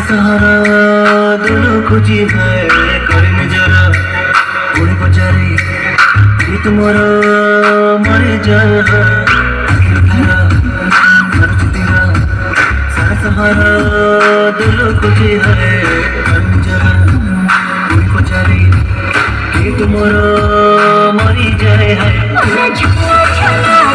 सहारा दोनों खोजी है करें जरा उड़ी पचारी ये तुम्हारा मरे जाए तेरा तेरा सारा सहारा दोनों खोजी है करें जरा उड़ी पचारी ये तुम्हारा मरी जाए है